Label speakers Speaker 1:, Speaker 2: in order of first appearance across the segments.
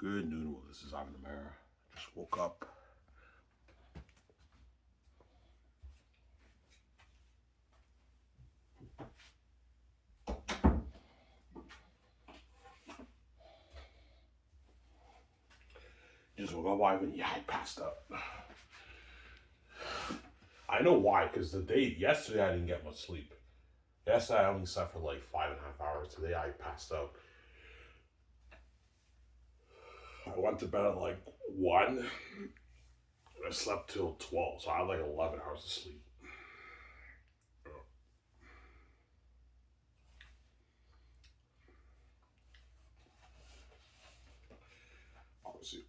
Speaker 1: Good noon. Well, this is Ivan the Mayor. Just woke up. Just woke up, Ivan. Yeah, I passed out. I know why, because yesterday I didn't get much sleep. Yesterday I only slept for like 5.5 hours. Today I passed out. I went to bed at like 1. I slept till 12, so I had like 11 hours of sleep. Obviously.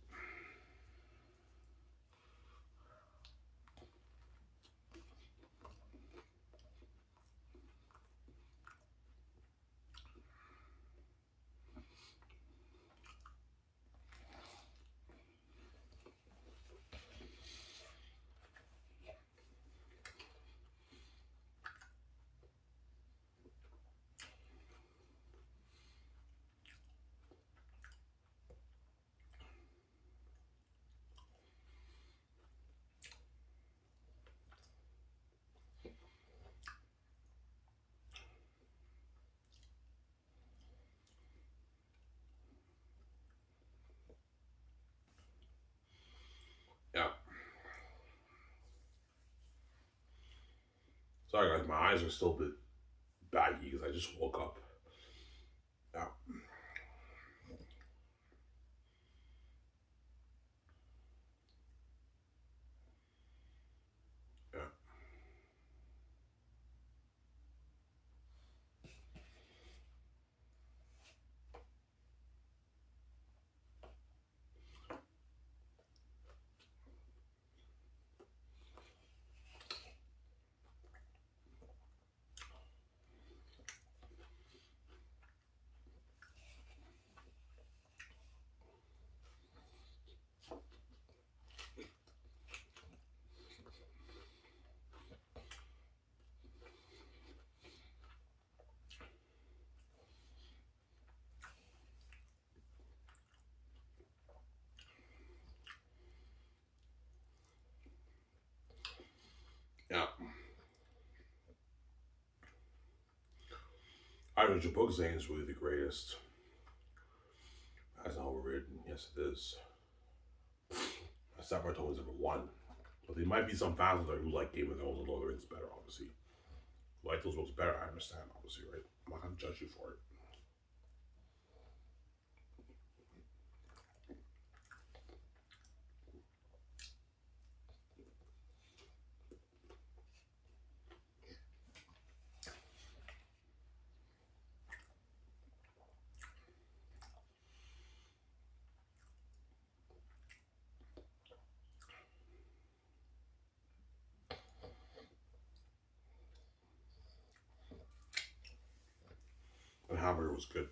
Speaker 1: Yeah. Sorry guys, my eyes are still a bit baggy because I just woke up. Yeah. Yeah. Yeah. I read your book saying it's really the greatest. That's not overrated. Yes, it is. Samurai Told is #1. But there might be some fans out there who like Game of Thrones and Lord of the Rings better, obviously. Who like those books better, I understand, obviously, right? I'm not gonna judge you for it. And Hamburger was good.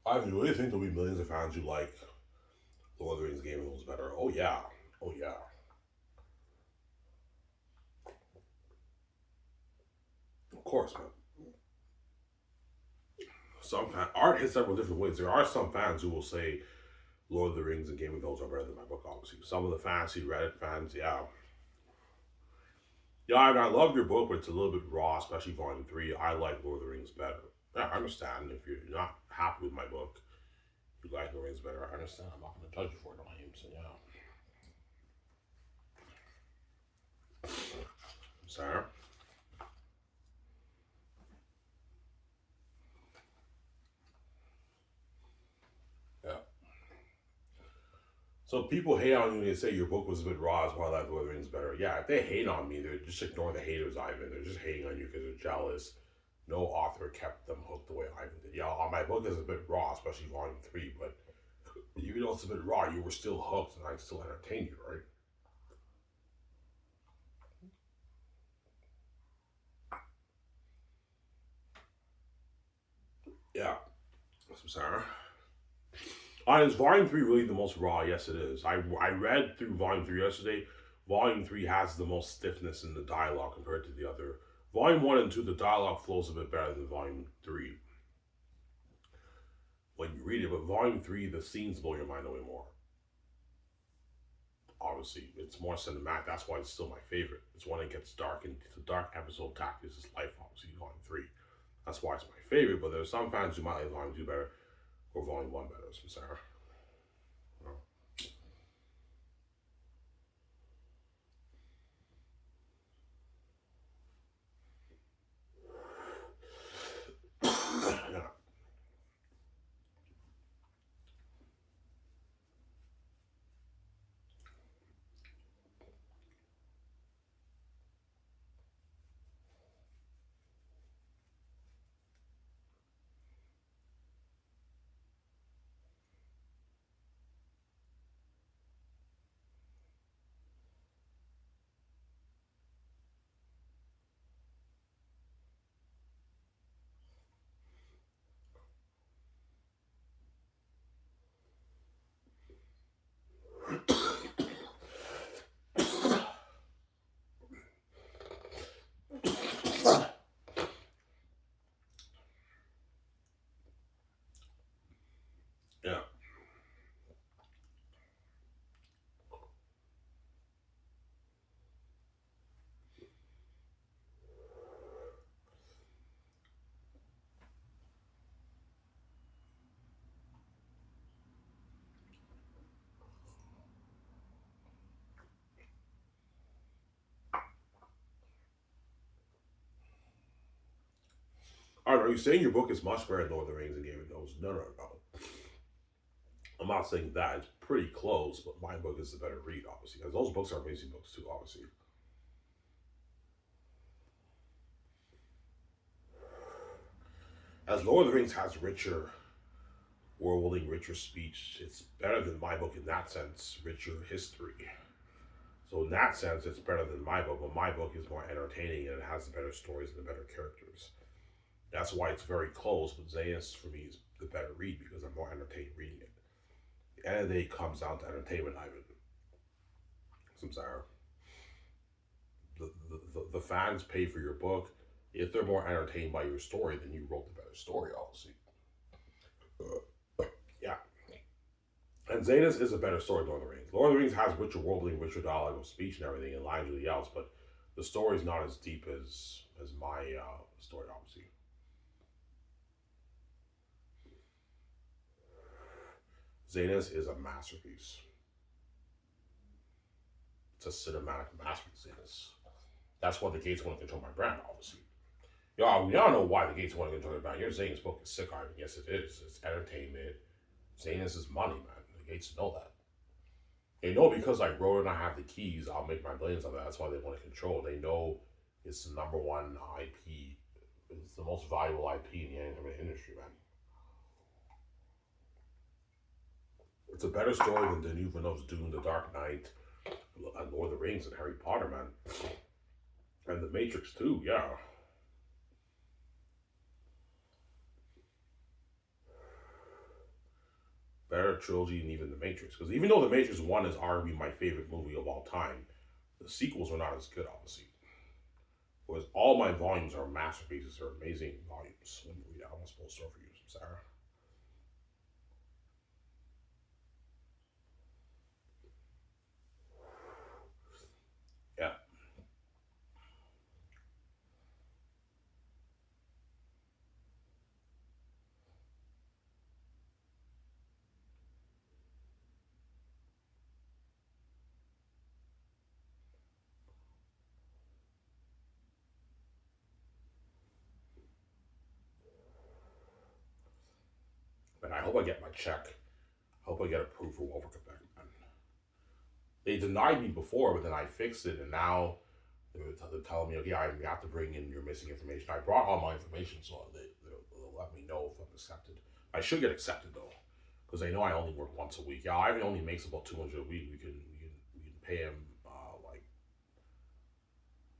Speaker 1: I really think there'll be millions of fans who like Lord of the Rings Game of Thrones better. Oh yeah. Oh yeah. Of course, man. Art hits several different ways. There are some fans who will say Lord of the Rings and Game of Thrones are better than my book, obviously. Some of the fantasy Reddit fans, yeah. Yeah, I love your book, but it's a little bit raw, especially Volume 3. I like Lord of the Rings better. Yeah, I understand if you're not happy with my book, you like Lord of the Rings better. I understand. I'm not going to judge you for it on my so yeah. Sarah? Yeah. So people hate on you and they say your book was a bit raw, as well as Lord of the Rings better. Yeah, if they hate on me, they just ignore the haters, Ivan. They're just hating on you because they're jealous. No author kept them hooked the way Ivan did. Yeah, my book is a bit raw, especially Volume 3, but even though it's a bit raw, you were still hooked and I still entertained you, right? Yeah. So, Sarah? Is Volume 3 really the most raw? Yes, it is. I read through Volume 3 yesterday. Volume 3 has the most stiffness in the dialogue compared to the other. Volume 1 and 2, the dialogue flows a bit better than Volume 3 when you read it, but Volume 3, the scenes blow your mind away more. Obviously, it's more cinematic. That's why it's still my favorite. It's when it gets dark, and it's a dark episode of Tactics' life, obviously, Volume 3. That's why it's my favorite, but there's some fans who might like Volume 2 better or Volume 1 better, so Sarah. Yeah. Yeah. All right, are you saying your book is much better than Lord of the Rings and Game of Thrones? No, no, no. I'm not saying that. It's pretty close, but my book is the better read, obviously, because those books are amazing books too, obviously. As Lord of the Rings has richer worlding, richer speech, it's better than my book in that sense, richer history. So in that sense, it's better than my book, but my book is more entertaining and it has the better stories and the better characters. That's why it's very close, but Zanus for me is the better read because I'm more entertained reading it. The end of the day comes down to entertainment, Ivan. Samsara. The fans pay for your book. If they're more entertained by your story, then you wrote the better story, obviously. Yeah. And Zanus is a better story than Lord of the Rings. Lord of the Rings has richer worlding, richer dialogue of speech and everything, and lines with the else, but the story's not as deep as my story, obviously. Zanus is a masterpiece. It's a cinematic masterpiece, Zanus. That's why the gates want to control my brand, obviously. Y'all, we all know why the gates want to control your brand. Your Zanus book is sick, Ivan. Yes, it is. It's entertainment. Zanus is money, man. The gates know that. They know because I wrote it and I have the keys, I'll make my billions of that. That's why they want to control. They know it's the number one IP. It's the most valuable IP in the entertainment industry, man. It's a better story than Denis Villeneuve's Dune, The Dark Knight, and Lord of the Rings, and Harry Potter, man. And The Matrix, too, yeah. Better trilogy than even The Matrix. Because even though The Matrix 1 is arguably my favorite movie of all time, the sequels were not as good, obviously. Whereas all my volumes are masterpieces, they're amazing volumes. Let me read out. I'm supposed to for you, Sarah. Yeah. And I hope I get my check. I hope I get approved for Wolver Quebec, man. They denied me before, but then I fixed it, and now they're telling me, okay, you have to bring in your missing information. I brought all my information, so they'll let me know if I'm accepted. I should get accepted though, because they know I only work once a week. Yeah, Ivan only makes about 200 a week. We can pay him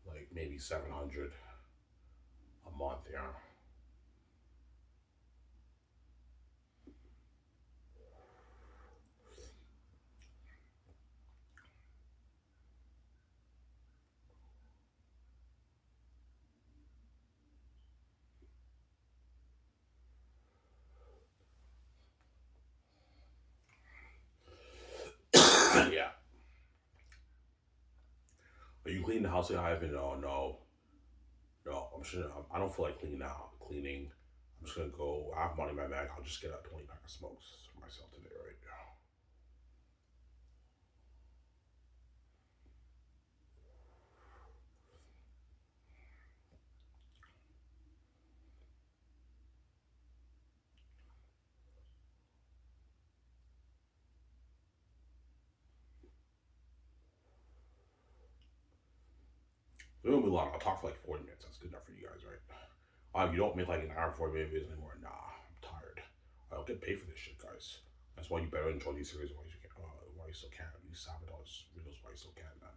Speaker 1: like maybe 700 a month. Yeah. clean the house? I haven't. No, no, no. I don't feel like cleaning now. Cleaning. I'm just gonna go. I have money in my bag. I'll just get a 20 pack of smokes for myself today, right? It won't be long. I'll talk for like 40 minutes. That's good enough for you guys, right? You don't make like an hour 40 minute videos anymore. Nah, I'm tired. I don't get paid for this shit, guys. That's why you better enjoy these series while you can. While you still can. These sabotage videos while you still can, man.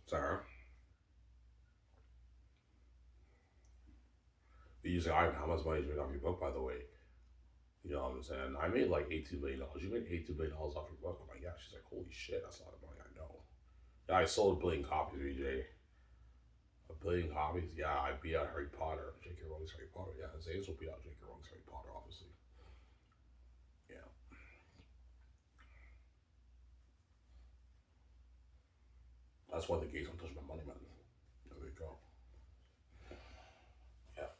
Speaker 1: Sarah, you say, how much money is made off your book, by the way? You know what I'm saying? I made like $18 million. You made $18 million off your book. I'm like, yeah. She's like, holy shit, that's a lot of money. I know. Yeah, I sold a billion copies, VJ. A billion copies? Yeah, I beat out Harry Potter. J.K. Rowling's Harry Potter. Yeah, Zayas will beat out J.K. Rowling's Harry Potter, obviously. Yeah. That's why the gays don't touch my money, man. There we go. Yeah.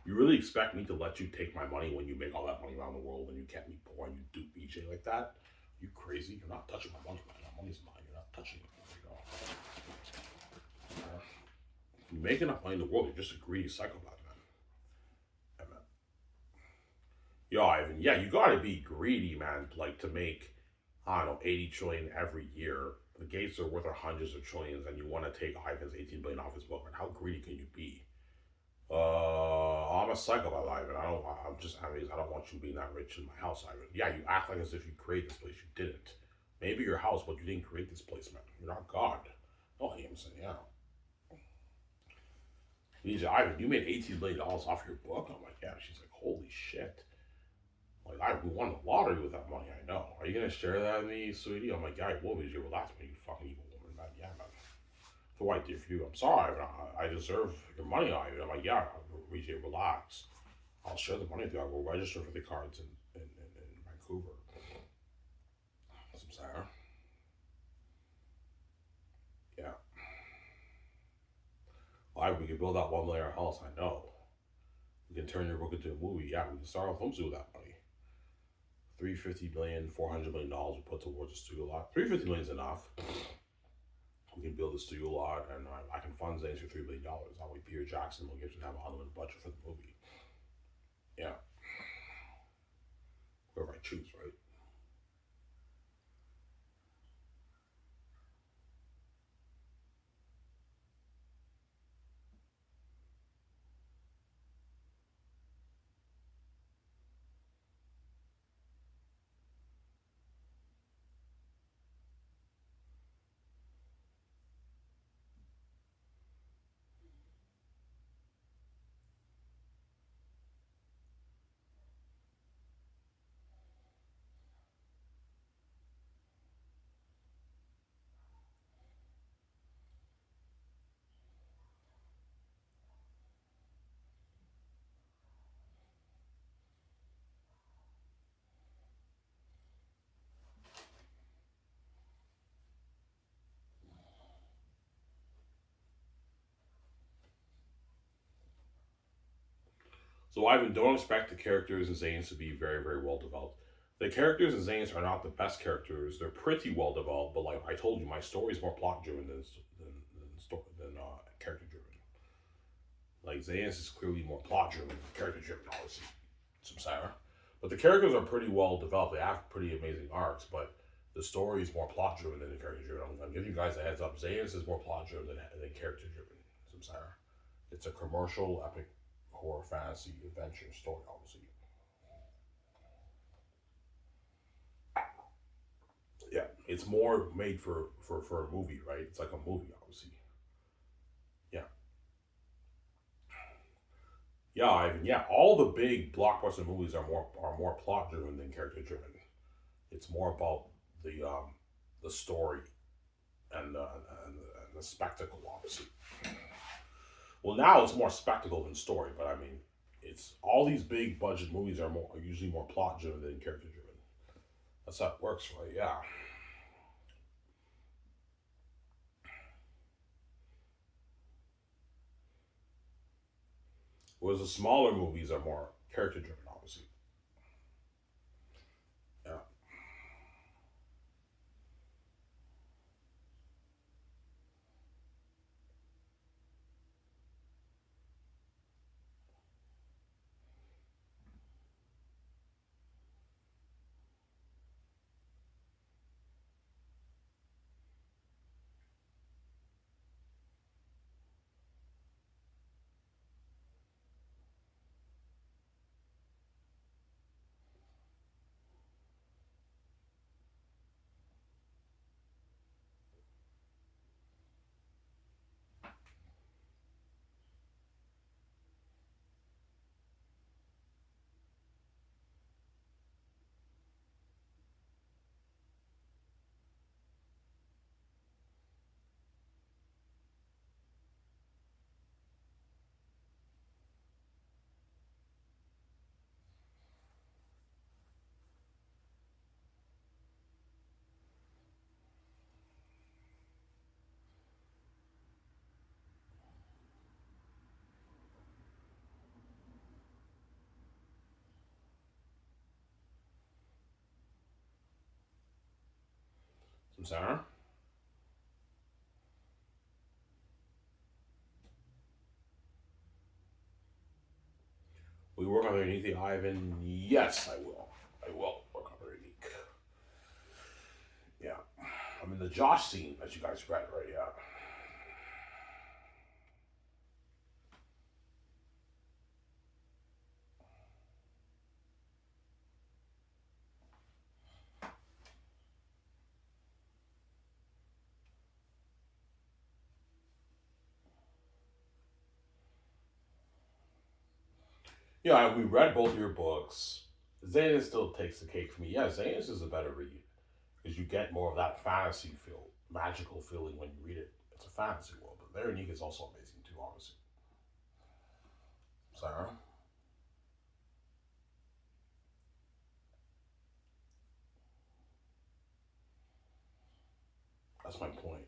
Speaker 1: You really expect me to let you take my money when you make all that money around the world and you kept me poor and you do BJ like that? You crazy? You're not touching my money, man. My money's mine. You're not touching it. There you go. You make enough money in the world, you're just a greedy psychopath, man. Yeah, man. Yo, Ivan, yeah, you gotta be greedy, man, like to make, I don't know, 80 trillion every year. The gates are worth hundreds of trillions and you want to take Ivan's 18 billion off his book, man. How greedy can you be? I'm a psychopath, Ivan. I'm just, I don't want you being that rich in my house, Ivan. Yeah, you act like as if you created this place. You didn't. Maybe your house, but you didn't create this place, man. You're not God. Oh, I'm saying, yeah. He's Ivan, you made $18 million off your book. I'm like, yeah. She's like, holy shit. Like, I won the lottery with that money, I know. Are you gonna share that with me, sweetie? I'm like, yeah, I will, because you relax me, you fucking evil woman, man. Yeah, man. For what I did for you, I'm sorry, Ivan. I deserve your money, Ivan. I'm like, yeah, VJ, relax. I'll share the money with you. I will register for the cards in Vancouver. Some Sarah. Yeah. Why we can build that $1 million house, I know. We can turn your book into a movie. Yeah, we can start a film studio with that money. $350 million, $400 million we put towards a studio lot. $350 million is enough. We can build a studio lot, and I can fund things for $3 billion. That way, Peter Jackson will get to have an unlimited budget for the movie. Yeah. Whoever I choose, right? So Ivan, don't expect the characters in Zanes to be very, very well developed. The characters in Zanes are not the best characters. They're pretty well developed, but like I told you, my story is more plot driven than character driven. Like Zanes is clearly more plot driven than character driven, obviously. Some Sarah. But the characters are pretty well developed. They have pretty amazing arcs, but the story is more plot driven than the character driven. I'm giving you guys a heads up. Zanes is more plot driven than character driven. Some Sarah. It's a commercial epic horror fantasy adventure story, obviously. Yeah, it's more made for a movie, right? It's like a movie, obviously. Yeah, yeah, Ivan. Yeah, all the big blockbuster movies are more plot driven than character driven. It's more about the story and the spectacle, obviously. Well, now it's more spectacle than story, but I mean, it's all these big budget movies are usually more plot driven than character driven. That's how it works, right? Yeah. Whereas the smaller movies are more character driven, obviously. Yeah. Some Sarah. We work on underneath the Ivan. Yes, I will. I will work on underneath. Yeah. I mean the Josh scene that you guys read, right? Yeah. Yeah, we read both your books. Xanus still takes the cake for me. Yeah, Xanus is a better read because you get more of that fantasy feel, magical feeling when you read it. It's a fantasy world, but Veronique is also amazing too, obviously. Sarah, that's my point.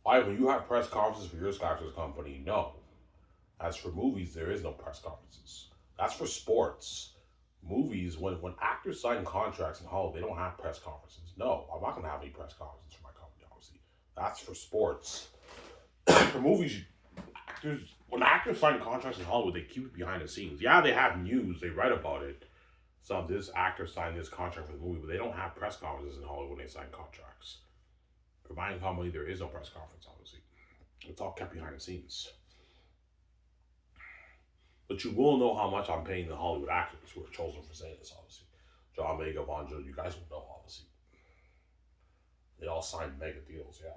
Speaker 1: Why, when you have press conferences for your Scotch's company, no. As for movies, there is no press conferences. That's for sports. Movies, when actors sign contracts in Hollywood, they don't have press conferences. No, I'm not going to have any press conferences for my company, obviously. That's for sports. For movies, actors when actors sign contracts in Hollywood, they keep it behind the scenes. Yeah, they have news, they write about it. So this actor signed this contract for the movie, but they don't have press conferences in Hollywood when they sign contracts. For my company, there is no press conference, obviously. It's all kept behind the scenes. But you will know how much I'm paying the Hollywood actors who are chosen for saying this, obviously. John Mega, Von Joe, you guys will know, obviously. They all signed mega deals, yeah.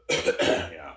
Speaker 1: Yeah.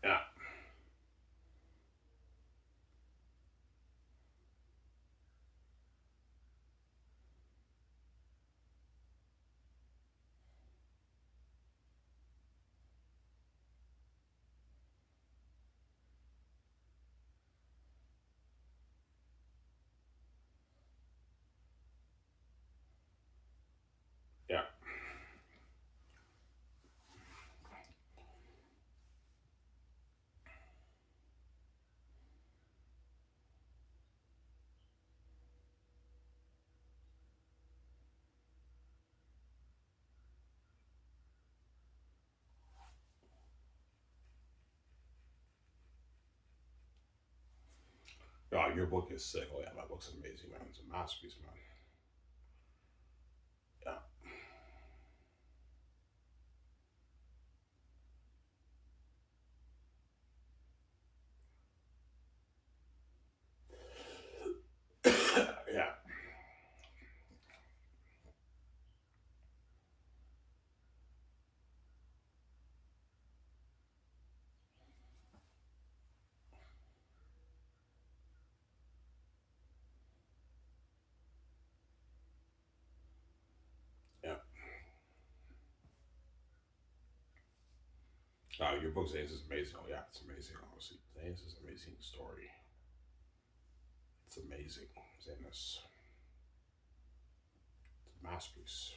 Speaker 1: Yeah. Yeah. Oh, your book is sick. Oh yeah, my book's amazing, man. It's a masterpiece, man. Yeah. Yeah. Yeah. Your book Zane's is amazing. Oh yeah, it's amazing. Honestly, Zane's is an amazing story. It's amazing. Zane's it's a masterpiece.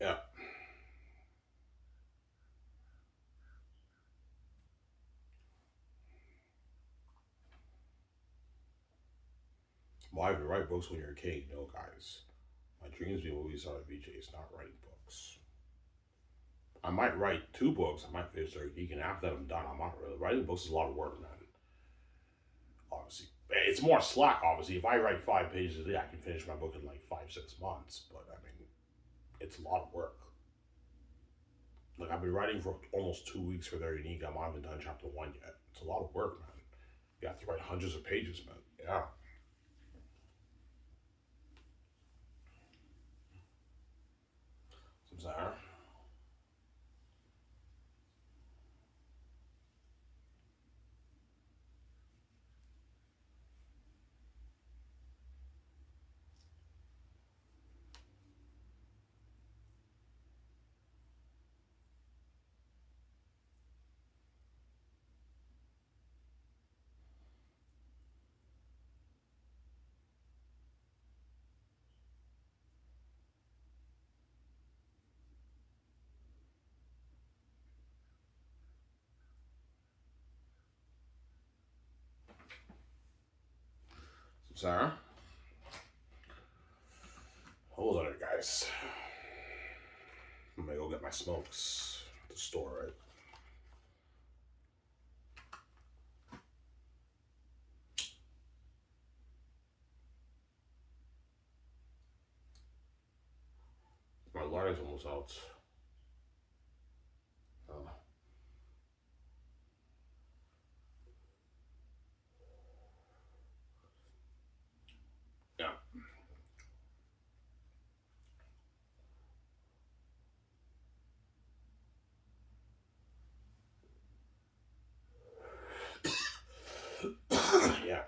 Speaker 1: Yeah. Why well, write books when you're a kid? No, guys. My dreams being movie star VJs, not writing books. I might write two books. I might finish Dirty Geek, and after that, I'm done. I'm not really writing books is a lot of work, man. Obviously, it's more slack. Obviously, if I write 5 pages a day, I can finish my book in like 5 6 months. But I mean, it's a lot of work. Like I've been writing for almost 2 weeks for their unique. I'm not even done chapter one yet. It's a lot of work, man. You have to write hundreds of pages, man. Yeah. Samsara. Samsara. Hold on, it, guys. I'm gonna go get my smokes at the store, right? My lighter's almost out. Uh, yeah. Yeah.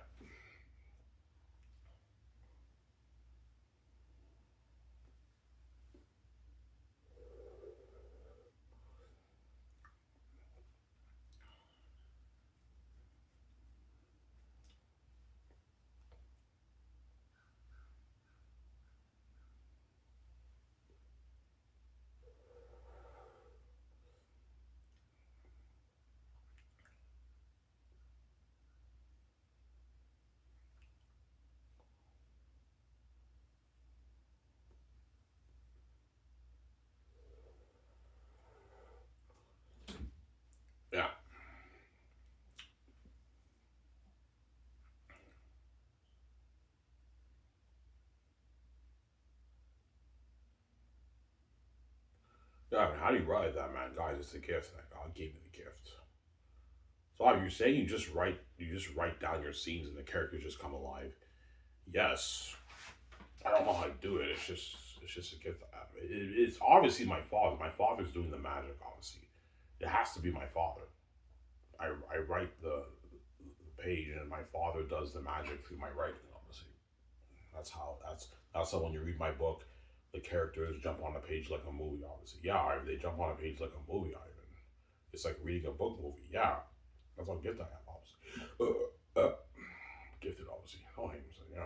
Speaker 1: God, how do you write that, man? Guys, it's a gift. That God gave me the gift. So are you saying you just write down your scenes and the characters just come alive? Yes. I don't know how to do it. It's just a gift I have. It's obviously my father. My father's doing the magic, obviously. It has to be my father. I write the page and my father does the magic through my writing, obviously. That's how when you read my book, the characters jump on a page like a movie, obviously. Yeah, they jump on a page like a movie, Ivan. It's like reading a book movie. Yeah. That's what gift I have, obviously. Gifted, obviously. Oh, him, so yeah.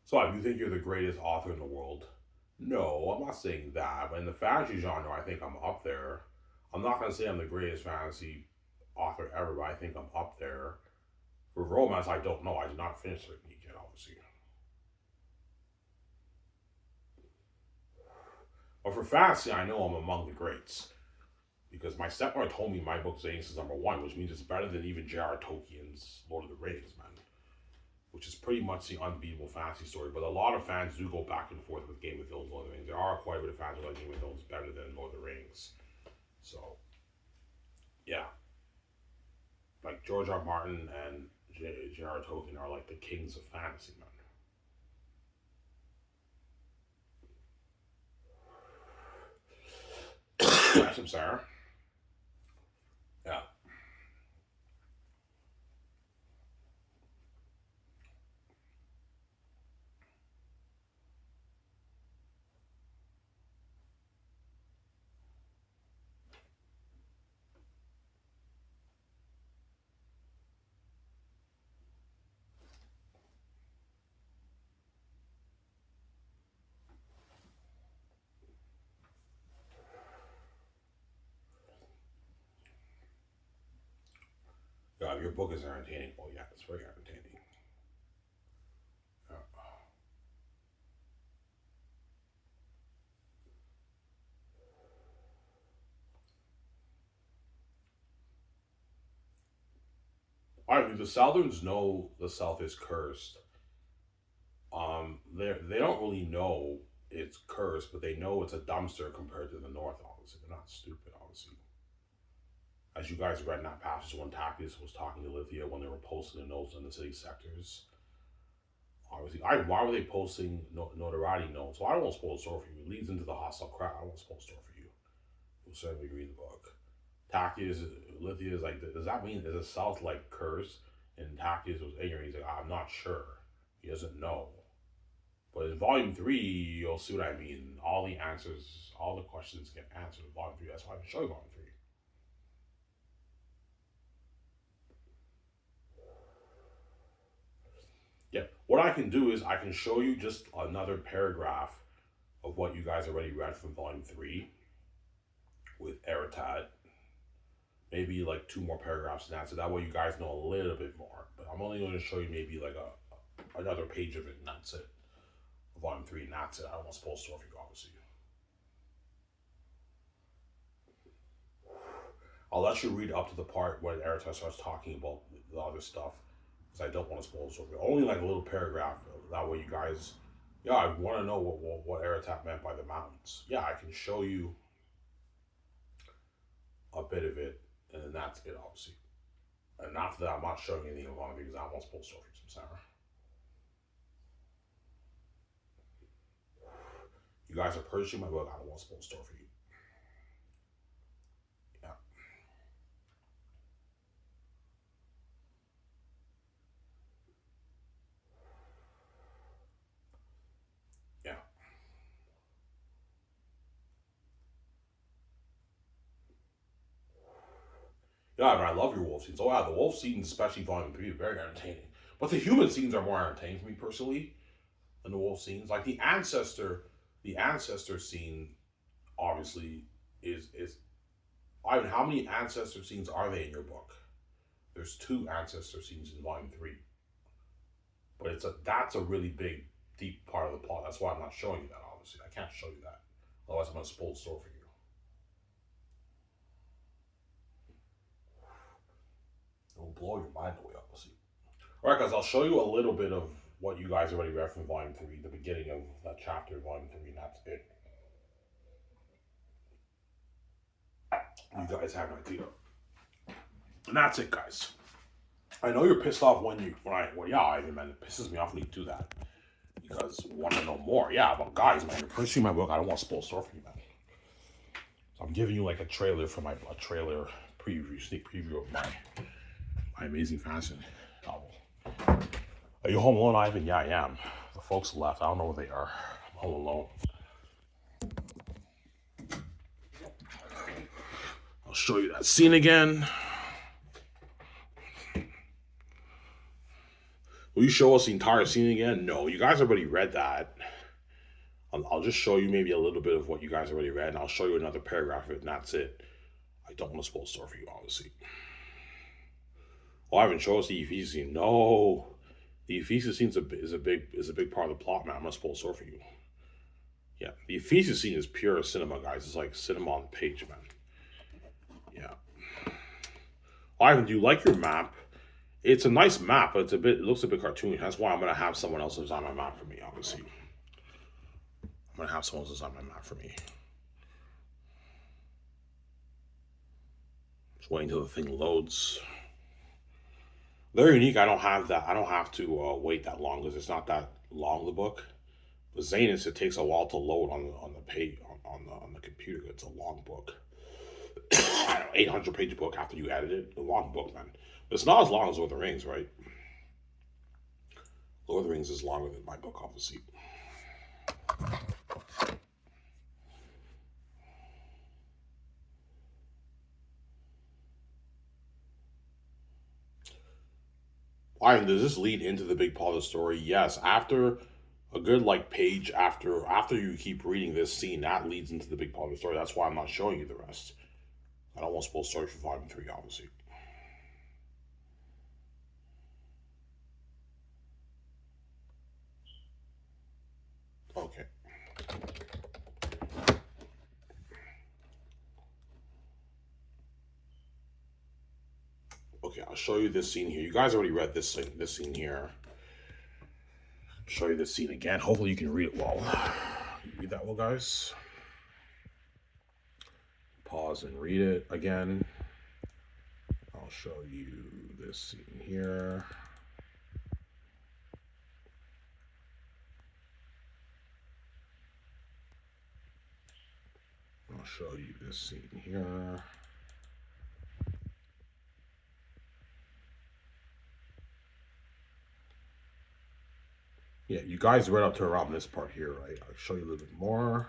Speaker 1: So, do you think you're the greatest author in the world? No, I'm not saying that. But in the fantasy genre, I think I'm up there. I'm not gonna say I'm the greatest fantasy author ever, but I think I'm up there. For romance, I don't know. I did not finish it yet, obviously. But for fantasy, I know I'm among the greats. Because my stepmother told me my book's Ace is number one, which means it's better than even J.R. Tolkien's Lord of the Rings, man. Which is pretty much the unbeatable fantasy story. But a lot of fans do go back and forth with Game of Thrones, Lord of the Rings. There are quite a bit of fans who like Game of Thrones better than Lord of the Rings. So, yeah. Like George R. R. Martin and J.R. Tolkien are like the kings of fantasy, man. Yes, I'm sorry. Yeah. Yeah, your book is entertaining. Oh, yeah, it's very entertaining. Yeah. All right, the Southerns know the South is cursed. They don't really know it's cursed, but they know it's a dumpster compared to the North. Obviously, they're not stupid. Obviously, as you guys read in that passage when Tacitus was talking to Lithia when they were posting the notes in the city sectors. Obviously, why were they posting notoriety notes? Well, I won't spoil the story for you. It leads into the hostile crowd. I won't spoil the story for you. You'll certainly read the book. Tacitus, Lithia is like, does that mean is the South like cursed? And Tacitus was ignorant. He's like, I'm not sure. He doesn't know. But in volume three, you'll see what I mean. All the answers, all the questions get answered in volume three. That's why I can show you volume three. Yeah. What I can do is I can show you just another paragraph of what you guys already read from volume three with Eritad. Maybe like two more paragraphs and that's it. That way you guys know a little bit more. But I'm only going to show you maybe like another page of it and that's it. Volume three and that's it. I don't want to spoil story for you, obviously. I'll let you read up to the part when Eritaz starts talking about the other stuff, because I don't want to spoil the story. Only like a little paragraph. That way, you guys, yeah, I want to know what Eritaz meant by the mountains. Yeah, I can show you a bit of it, and then that's it, obviously. And after that, I'm not showing anything along because I won't spoil the story for some Sarah. You guys are purchasing my book. I don't want to spoil the story for you. Yeah, yeah, yeah. But I love your wolf scenes. Oh yeah, the wolf scenes, especially volume three, are very entertaining. But the human scenes are more entertaining for me personally than the wolf scenes. Like the ancestor scene obviously is. I mean, how many ancestor scenes are they in your book? There's two ancestor scenes in volume three, but that's a really big, deep part of the plot. That's why I'm not showing you that. Obviously, I can't show you that. Otherwise, I'm gonna spoil the story for you. It'll blow your mind away. Obviously. Alright, guys, I'll show you a little bit of what you guys already read from Volume 3, the beginning of that chapter, Volume 3, and that's it. You guys have an idea. And that's it, guys. I know you're pissed off yeah, Ivan, man, it pisses me off when you do that. Because you want to know more. Yeah, but guys, man, you're purchasing my book. I don't want to spoil the story for you, man. So I'm giving you like a trailer for a trailer preview, sneak preview of my Amazing Fantasy novel. Are you home alone, Ivan? Yeah, I am. The folks left. I don't know where they are. I'm home alone. I'll show you that scene again. Will you show us the entire scene again? No, you guys already read that. I'll just show you maybe a little bit of what you guys already read, and I'll show you another paragraph of it, and that's it. I don't want to spoil the story for you, obviously. Oh, I haven't shown us the Ephesus scene. No, the Ephesus scene is a big part of the plot, man. I'm gonna spoil the story for you. Yeah, the Ephesus scene is pure cinema, guys. It's like cinema on the page, man. Yeah. Ivan, do you like your map? It's a nice map, but it looks a bit cartoony. That's why I'm gonna have someone else design my map for me, obviously. I'm gonna have someone else design my map for me. Just waiting until the thing loads. Very unique. I don't have that. I don't have to wait that long because it's not that long, the book. But Zanus, it takes a while to load on the page on the computer. It's a long book. I don't know, 800-page book after you edit it. A long book, man. But it's not as long as Lord of the Rings, right? Lord of the Rings is longer than my book, obviously. Ivan, does this lead into the big part of the story? Yes. After a good page after you keep reading this scene, that leads into the big part of the story. That's why I'm not showing you the rest. I don't want to spoil the story for Volume 3, obviously. Okay. Okay, I'll show you this scene here. You guys already read this scene here. I'll show you this scene again. Hopefully you can read it well. You read that well, guys? Pause and read it again. I'll show you this scene here. I'll show you this scene here. Yeah, you guys read up to around this part here, right? I'll show you a little bit more.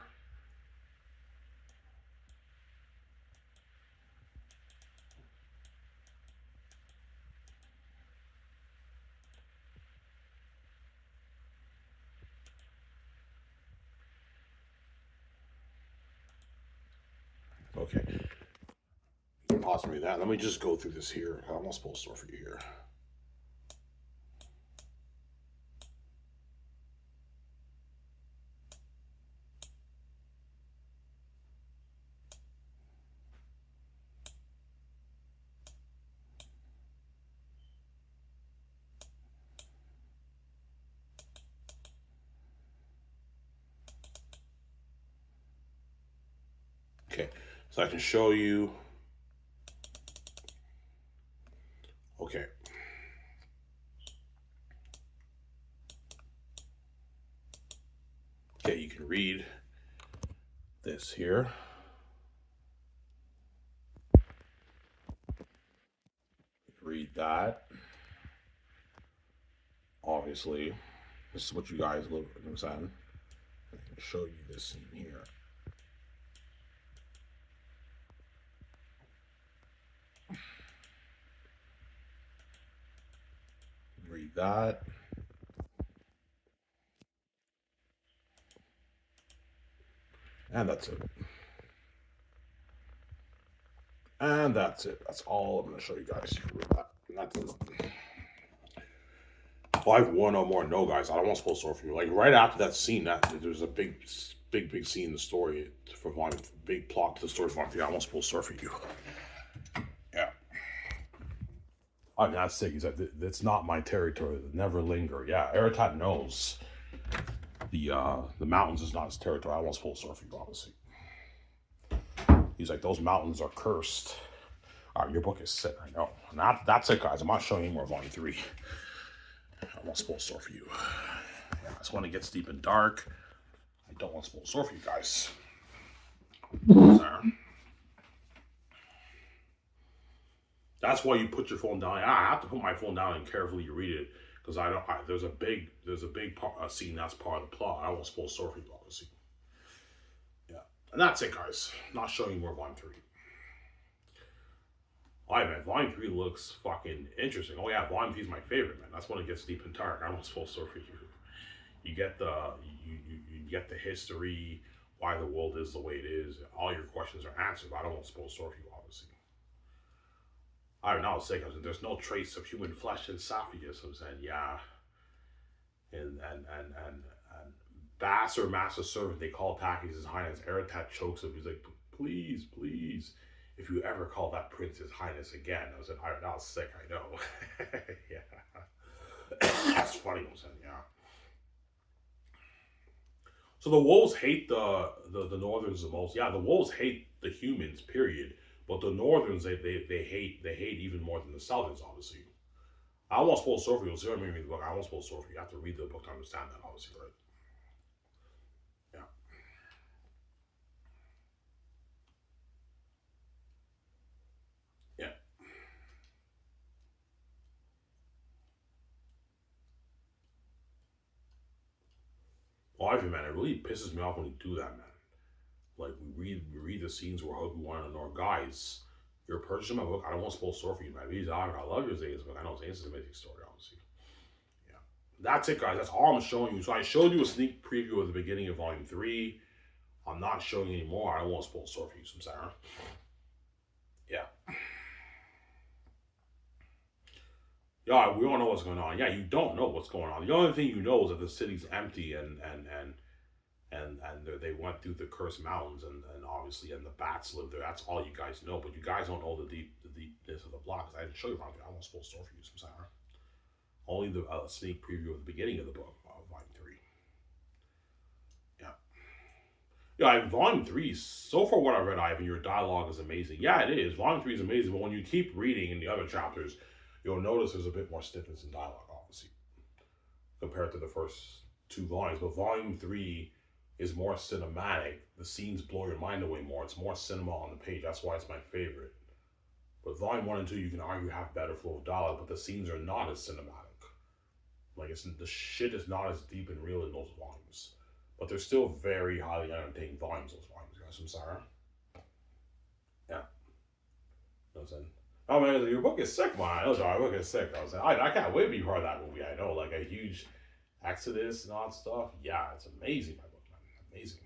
Speaker 1: Okay. Pause me that. Let me just go through this here. I'm not supposed to for you here. Okay, so I can show you. Okay. Okay, you can read this here. Read that. Obviously, this is what you guys look at. I can show you this scene here. Read that. And that's it. And that's it. That's all I'm going to show you guys. That's it. Well, I have one or more. No, guys, I don't want to spoil the story for you. Like, right after that scene, there's a big scene in the story for Volume, big plot to the story for Volume 3. I don't want to spoil the story for you. Yeah. I mean, that's sick. He's like, that's not my territory. Never linger. Yeah, Eratat knows the mountains is not his territory. I won't spoil the story for you, obviously. He's like, those mountains are cursed. All right, your book is sick. I know. And that's it, guys. I'm not showing you more Volume 3. I won't spoil the story for you. Yeah, that's when it gets deep and dark. I don't want to spoil the story for you guys. Sorry. That's why you put your phone down. I have to put my phone down and carefully read it because there's a big scene that's part of the plot. I won't spoil the story for you, obviously. Yeah, and that's it, guys. I'm not showing you more Volume 3. Alright, man, Volume 3 looks fucking interesting. Oh yeah, Volume 3 is my favorite, man. That's when it gets deep and dark. I won't spoil the story for you. You get you get the history, why the world is the way it is. All your questions are answered. But I don't want to spoil the story for you, obviously. I don't know. There's no trace of human flesh in Sapphire. So I'm saying, yeah, and Bass or Master Servant, they call Takis His Highness. Eratat chokes him. He's like, please, please. If you ever call that prince His Highness again, I was like, I'm not sick, I know. Yeah. That's funny, I'm saying, yeah. So the wolves hate the Northerns the most. Yeah, the wolves hate the humans, period. But the Northerns, they hate even more than the Southerns, obviously. I won't spoil the story for you. See what I mean? Read the book. I won't spoil the story for you. You have to read the book to understand that, obviously, right? Yeah. Yeah. Well, I think, man, it really pisses me off when you do that, man. Like we read the scenes where Hook want to know, guys, you're purchasing my book. I don't want to spoil the story for you, man. I love your Zane's book. I know Zane's is an amazing story, obviously. Yeah. That's it, guys. That's all I'm showing you. So I showed you a sneak preview of the beginning of Volume 3. I'm not showing you anymore. I don't want to spoil the story for you, Sarah. Yeah. Yeah, we don't know what's going on. Yeah, you don't know what's going on. The only thing you know is that the city's empty and they went through the cursed mountains and obviously and the bats live there. That's all you guys know, but you guys don't know the deepness of the block. I didn't show you about it. I won't spoil the story for you, Sarah. Only the sneak preview of the beginning of the book, Volume 3. Yeah. Yeah, in Volume 3, so far what I've read, Ivan, your dialogue is amazing. Yeah, it is. Volume 3 is amazing, but when you keep reading in the other chapters, you'll notice there's a bit more stiffness in dialogue, obviously, compared to the first 2 volumes. But Volume 3 is more cinematic. The scenes blow your mind away more. It's more cinema on the page. That's why it's my favorite. But Volume 1 and 2, you can argue have better flow of dialogue, but the scenes are not as cinematic. Like, the shit is not as deep and real in those volumes. But they're still very highly entertaining volumes, those volumes, guys. I'm sorry. Yeah. You know what I'm saying? Oh man, your book is sick, man. I know your book is sick. I was like, I can't wait to be part of that movie. I know, like a huge Exodus and all that stuff. Yeah, it's amazing, my book, man. Amazing.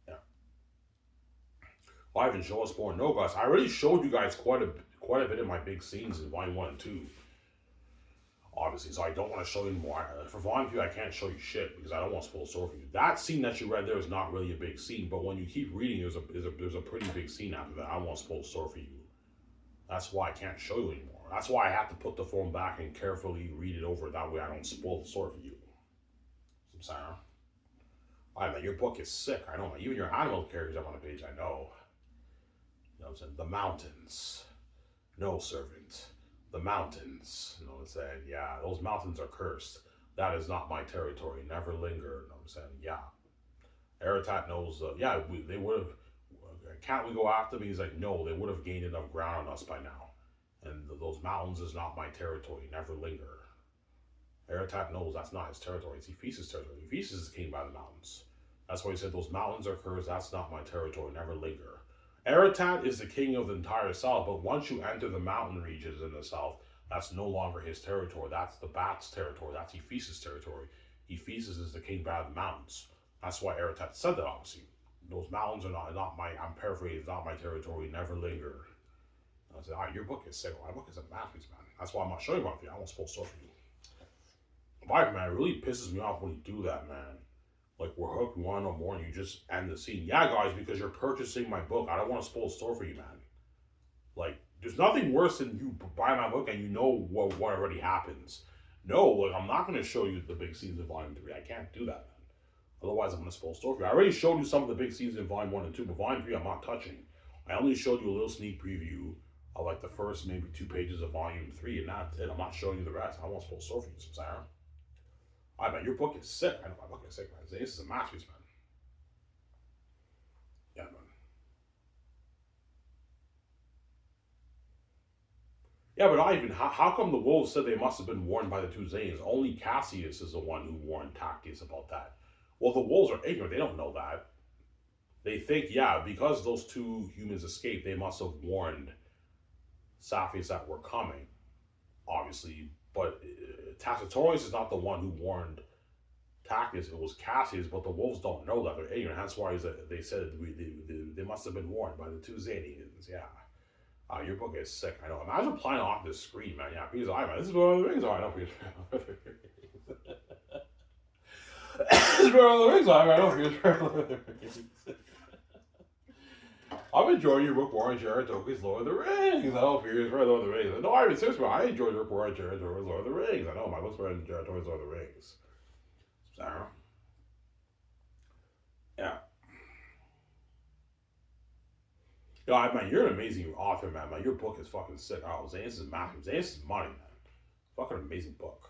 Speaker 1: Yeah. Well, I haven't shown us more. No, guys. I already showed you guys quite a bit of my big scenes in Volume 1 and 2. Obviously, so I don't want to show you more. For Volume 2, I can't show you shit because I don't want to spoil the story for you. That scene that you read there is not really a big scene, but when you keep reading, there's a pretty big scene after that. I don't want to spoil the story for you. That's why I can't show you anymore. That's why I have to put the phone back and carefully read it over. That way I don't spoil the story for you. I'm sorry. Alright, man, your book is sick. I know, man. Even your animal characters up on the page, I know. You know what I'm saying? The mountains. No servant. The mountains. You know what I'm saying? Yeah, those mountains are cursed. That is not my territory. Never linger. You know what I'm saying? Yeah. Eratat knows, they would have, can't we go after them? He's like, no, they would have gained enough ground on us by now. And those mountains is not my territory. Never linger. Eratat knows that's not his territory. It's Ephesus' territory. Ephesus is king by the mountains. That's why he said those mountains are cursed. That's not my territory. Never linger. Eratat is the king of the entire south, but once you enter the mountain regions in the south, that's no longer his territory. That's the Bats' territory. That's Ephesus' territory. Ephesus is the king by the mountains. That's why Eratat said that, obviously. Those mountains are not my, I'm paraphrasing, it's not my territory. Never linger. I said, your book is sick. My book is a masterpiece, man. That's why I'm not showing you about it. I won't spoil stuff for you. But man, it really pisses me off when you do that, man. Like, we're hooked, we want to know more, and you just end the scene. Yeah, guys, because you're purchasing my book. I don't want to spoil the story for you, man. Like, there's nothing worse than you buy my book and you know what already happens. No, like I'm not going to show you the big scenes in Volume 3. I can't do that, man. Otherwise, I'm going to spoil story for you. I already showed you some of the big scenes in Volume 1 and 2, but Volume 3 I'm not touching. I only showed you a little sneak preview of like the first maybe 2 pages of Volume 3, and that's it. I'm not showing you the rest. I won't spoil story for you, Sarah. Alright, man, your book is sick. I know my book is sick, man. This is a masterpiece, man. Yeah, man. Yeah, but I even how come the wolves said they must have been warned by the two Zanes? Only Cassius is the one who warned Tactius about that. Well, the wolves are ignorant. They don't know that. They think, yeah, because those two humans escaped, they must have warned Safius that were coming, obviously. But Tacitorius is not the one who warned Tactius. It was Cassius, but the wolves don't know that. They're ignorant. That's why they said they must have been warned by the two Zanians. Yeah. Your book is sick. I know. Imagine playing off this screen, man. Yeah, because man, this is one of the rings. I know. This is one of the rings. I know. I'm enjoying your book, Warren Jared Tolkien's Lord of the Rings. I know. Here's Lord of the Rings. No, I mean seriously, I enjoyed your book, Warren Jared Tolkien's Lord of the Rings. I know my book's Warren Jared Tolkien's Lord of the Rings. Sarah. Yeah. Yeah, man, you're an amazing author, man. Your book is fucking sick. Oh, Zanus is massive. Zanus is money, man. Fucking amazing book.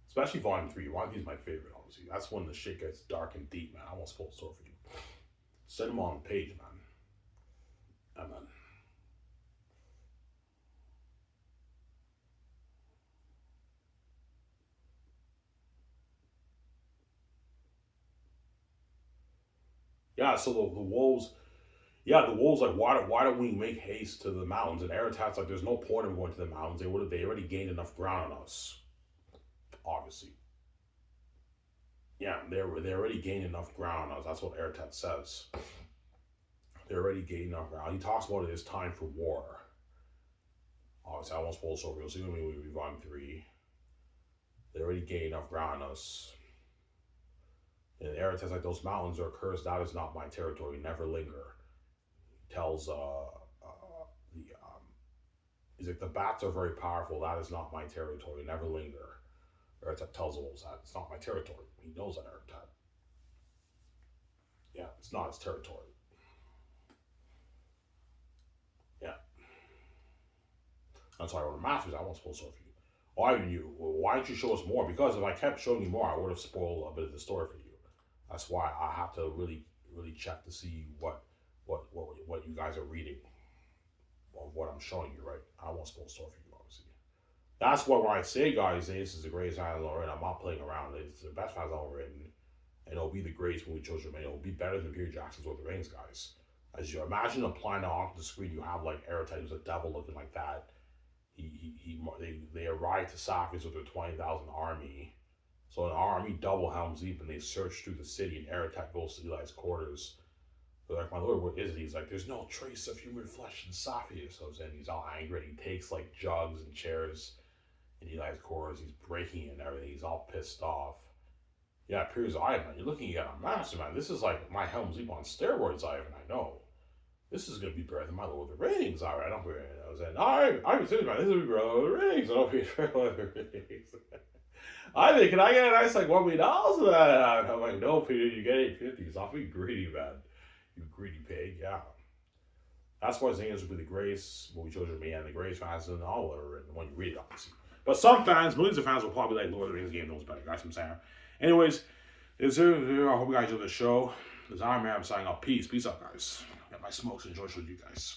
Speaker 1: Especially Volume 3. Volume 3 is my favorite, obviously. That's when the shit gets dark and deep, man. I won't spoil the story for you. Send them on the page, man. Yeah, man. Yeah, so the wolves... Yeah, the wolves like, why don't we make haste to the mountains? And Aratat's like, there's no point in going to the mountains. They already gained enough ground on us. Obviously. Yeah, they already gained enough ground on us. That's what Aratat says. They already gained enough ground. He talks about it as time for war. Obviously, I won't spoil so real. See when we Volume 3. They already gained enough ground on us. And Aratat's like, those mountains are cursed. That is not my territory. Never linger. Tells he's like, the bats are very powerful. That is not my territory. Never linger. Aratat tells the wolves that it's not my territory. He knows that, Aratat. Yeah, it's not his territory. Yeah. That's why I wrote a master's. I won't spoil so for you. Why didn't you show us more? Because if I kept showing you more, I would have spoiled a bit of the story for you. That's why I have to really check to see what you guys are reading, or what I'm showing you, right? I won't spoil the story for you, obviously. That's why when I say, guys, this is the greatest fantasy novel written, I'm not playing around. It's the best fantasy novel written, and it'll be the greatest movie children made. It'll be better than Peter Jackson's Lord of the Rings, guys. As you imagine applying it onto the screen, you have like Aratat, who's a devil looking like that. They arrive to Safius with their 20,000 army. So an army double Helm's Deep, and they search through the city, and Aratat goes to Eli's quarters. They're like, my lord, what is it? He's like, there's no trace of human flesh in Safius. So then he's all angry, and he takes like jugs and chairs in Eli's quarters. He's breaking it and everything. He's all pissed off. Yeah, Piers Ivan, you're looking at a master, man. This is like my Helm's Deep on steroids, Ivan. I know. This is gonna be better than my Lord of the Rings. All right, I don't know. I was saying, all right, I'm serious, man. This is gonna be better than Lord of the Rings. I don't be better than Lord of the Rings. Ivan, can I get a nice like $1 million for that? I'm like, no, Peter, you get $850. Stop being greedy, man. You greedy pig, yeah. That's why Zanus would be the greatest movie children me and the greatest fans in all ever written when you read it, obviously. But some fans, millions of fans will probably like Lord of the Rings game knows better, guys. I'm saying. Anyways, I hope you guys enjoy the show. This is Iron Man. I'm signing off. Peace out, guys. Got my smokes. Enjoy with you guys.